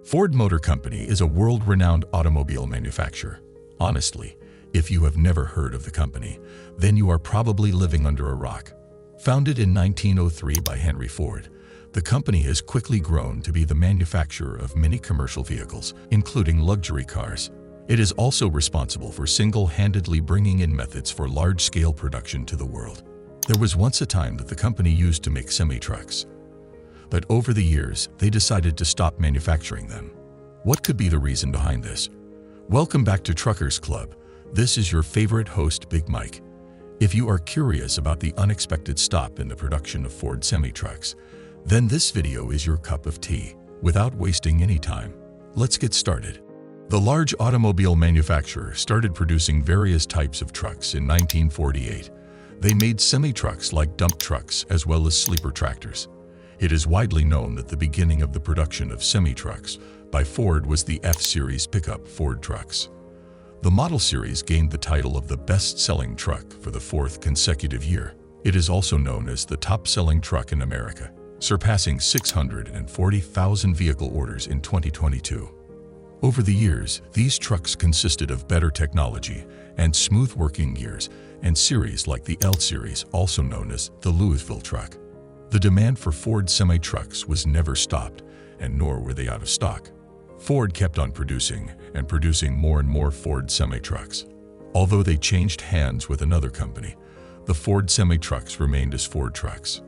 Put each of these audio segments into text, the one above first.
Ford Motor Company is a world-renowned automobile manufacturer. Honestly, if you have never heard of the company, then you are probably living under a rock. Founded in 1903 by Henry Ford, the company has quickly grown to be the manufacturer of many commercial vehicles, including luxury cars. It is also responsible for single-handedly bringing in methods for large-scale production to the world. There was once a time that the company used to make semi-trucks, but over the years, they decided to stop manufacturing them. What could be the reason behind this? Welcome back to Truckers Club. This is your favorite host, Big Mike. If you are curious about the unexpected stop in the production of Ford semi-trucks, then this video is your cup of tea. Without wasting any time, let's get started. The large automobile manufacturer started producing various types of trucks in 1948. They made semi-trucks like dump trucks as well as sleeper tractors. It is widely known that the beginning of the production of semi-trucks by Ford was the F-Series pickup Ford trucks. The model series gained the title of the best-selling truck for the fourth consecutive year. It is also known as the top-selling truck in America, surpassing 640,000 vehicle orders in 2022. Over the years, these trucks consisted of better technology and smooth working gears and series like the L-Series, also known as the Louisville truck. The demand for Ford semi-trucks was never stopped, and nor were they out of stock. Ford kept on producing and producing more and more Ford semi-trucks. Although they changed hands with another company, the Ford semi-trucks remained as Ford trucks.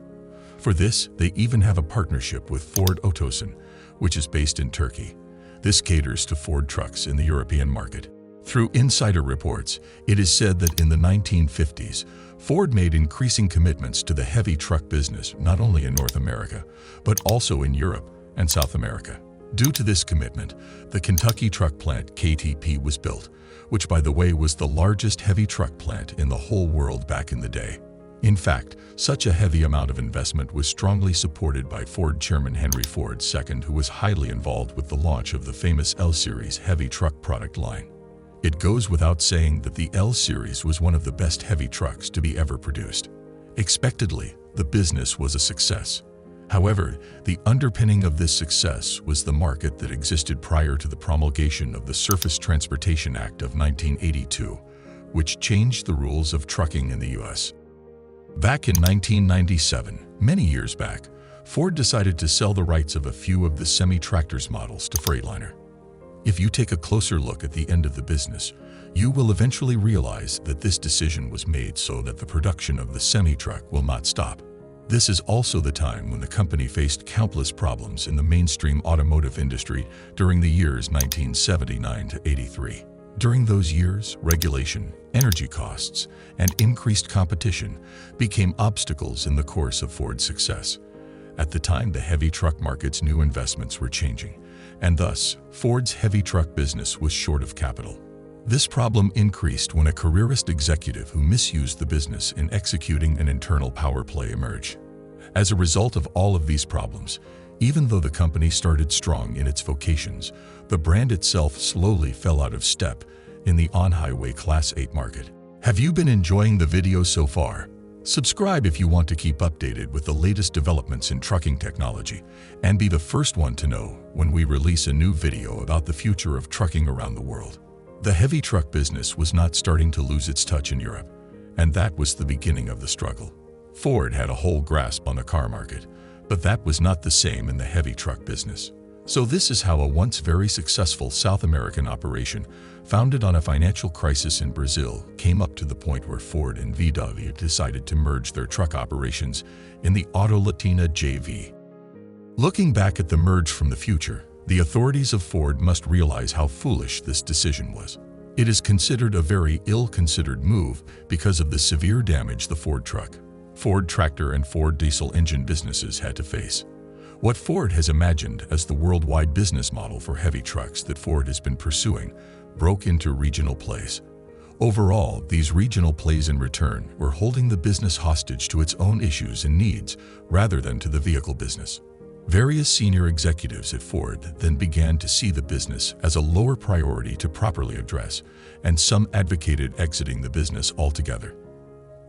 For this, they even have a partnership with Ford Otosan, which is based in Turkey. This caters to Ford trucks in the European market. Through insider reports, it is said that in the 1950s, Ford made increasing commitments to the heavy truck business not only in North America, but also in Europe and South America. Due to this commitment, the Kentucky Truck Plant (KTP) was built, which by the way was the largest heavy truck plant in the whole world back in the day. In fact, such a heavy amount of investment was strongly supported by Ford chairman Henry Ford II, who was highly involved with the launch of the famous L-Series heavy truck product line. It goes without saying that the L-Series was one of the best heavy trucks to be ever produced. Expectedly, the business was a success. However, the underpinning of this success was the market that existed prior to the promulgation of the Surface Transportation Act of 1982, which changed the rules of trucking in the U.S. Back in 1997, many years back, Ford decided to sell the rights of a few of the semi-tractors models to Freightliner. If you take a closer look at the end of the business, you will eventually realize that this decision was made so that the production of the semi-truck will not stop. This is also the time when the company faced countless problems in the mainstream automotive industry during the years 1979 to 83. During those years, regulation, energy costs, and increased competition became obstacles in the course of Ford's success. At the time, the heavy truck market's new investments were changing, and thus, Ford's heavy truck business was short of capital. This problem increased when a careerist executive who misused the business in executing an internal power play emerged. As a result of all of these problems, even though the company started strong in its vocations, the brand itself slowly fell out of step in the on-highway Class 8 market. Have you been enjoying the video so far? Subscribe if you want to keep updated with the latest developments in trucking technology and be the first one to know when we release a new video about the future of trucking around the world. The heavy truck business was not starting to lose its touch in Europe, and that was the beginning of the struggle. Ford had a whole grasp on the car market, but that was not the same in the heavy truck business. So this is how a once very successful South American operation, founded on a financial crisis in Brazil, came up to the point where Ford and VW decided to merge their truck operations in the Auto Latina JV. Looking back at the merge from the future, the authorities of Ford must realize how foolish this decision was. It is considered a very ill-considered move because of the severe damage the Ford truck, Ford tractor and Ford diesel engine businesses had to face. What Ford has imagined as the worldwide business model for heavy trucks that Ford has been pursuing broke into regional plays. Overall, these regional plays in return were holding the business hostage to its own issues and needs rather than to the vehicle business. Various senior executives at Ford then began to see the business as a lower priority to properly address, and some advocated exiting the business altogether.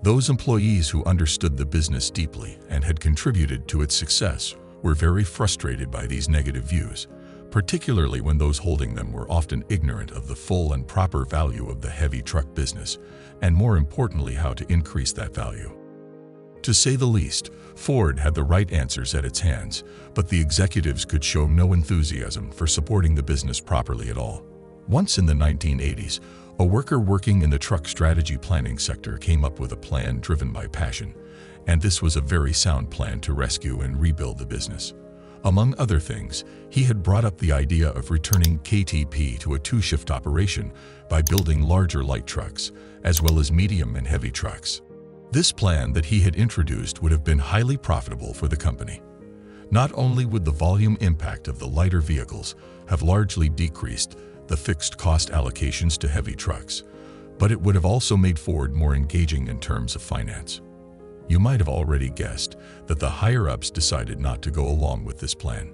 Those employees who understood the business deeply and had contributed to its success were very frustrated by these negative views, particularly when those holding them were often ignorant of the full and proper value of the heavy truck business, and more importantly, how to increase that value. To say the least, Ford had the right answers at its hands, but the executives could show no enthusiasm for supporting the business properly at all. Once in the 1980s, a worker working in the truck strategy planning sector came up with a plan driven by passion, and this was a very sound plan to rescue and rebuild the business. Among other things, he had brought up the idea of returning KTP to a two-shift operation by building larger light trucks, as well as medium and heavy trucks. This plan that he had introduced would have been highly profitable for the company. Not only would the volume impact of the lighter vehicles have largely decreased the fixed cost allocations to heavy trucks, but it would have also made Ford more engaging in terms of finance. You might have already guessed that the higher-ups decided not to go along with this plan.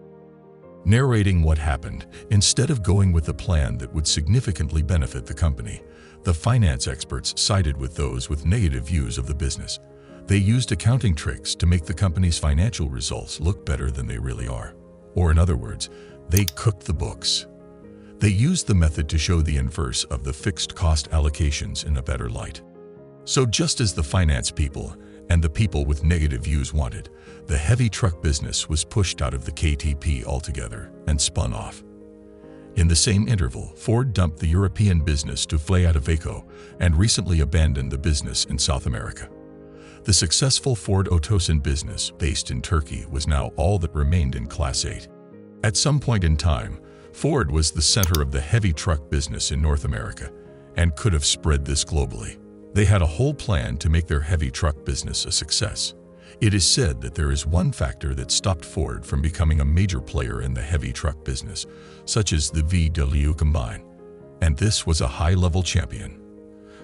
Narrating what happened, instead of going with a plan that would significantly benefit the company, the finance experts sided with those with negative views of the business. They used accounting tricks to make the company's financial results look better than they really are. Or in other words, they cooked the books. They used the method to show the inverse of the fixed cost allocations in a better light. So just as the finance people and the people with negative views wanted, the heavy truck business was pushed out of the KTP altogether and spun off. In the same interval, Ford dumped the European business to Freightliner and recently abandoned the business in South America. The successful Ford Otosan business, based in Turkey, was now all that remained in Class 8. At some point in time, Ford was the center of the heavy truck business in North America and could have spread this globally. They had a whole plan to make their heavy truck business a success. It is said that there is one factor that stopped Ford from becoming a major player in the heavy truck business, such as the VW combine, and this was a high-level champion.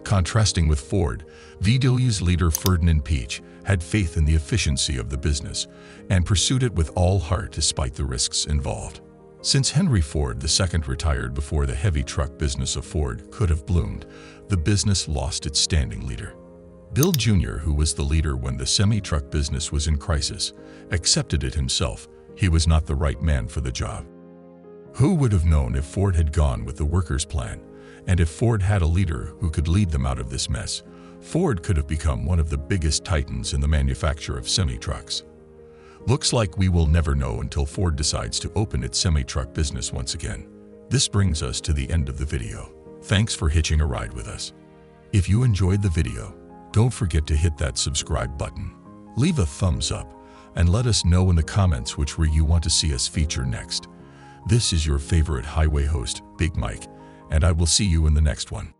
Contrasting with Ford, VW's leader Ferdinand Piëch had faith in the efficiency of the business and pursued it with all heart despite the risks involved. Since Henry Ford II retired before the heavy truck business of Ford could have bloomed, the business lost its standing leader. Bill Jr., who was the leader when the semi-truck business was in crisis, accepted it himself. He was not the right man for the job. Who would have known if Ford had gone with the workers' plan? And if Ford had a leader who could lead them out of this mess, Ford could have become one of the biggest titans in the manufacture of semi-trucks. Looks like we will never know until Ford decides to open its semi-truck business once again. This brings us to the end of the video. Thanks for hitching a ride with us. If you enjoyed the video, don't forget to hit that subscribe button. Leave a thumbs up and let us know in the comments which where you want to see us feature next. This is your favorite highway host, Big Mike, and I will see you in the next one.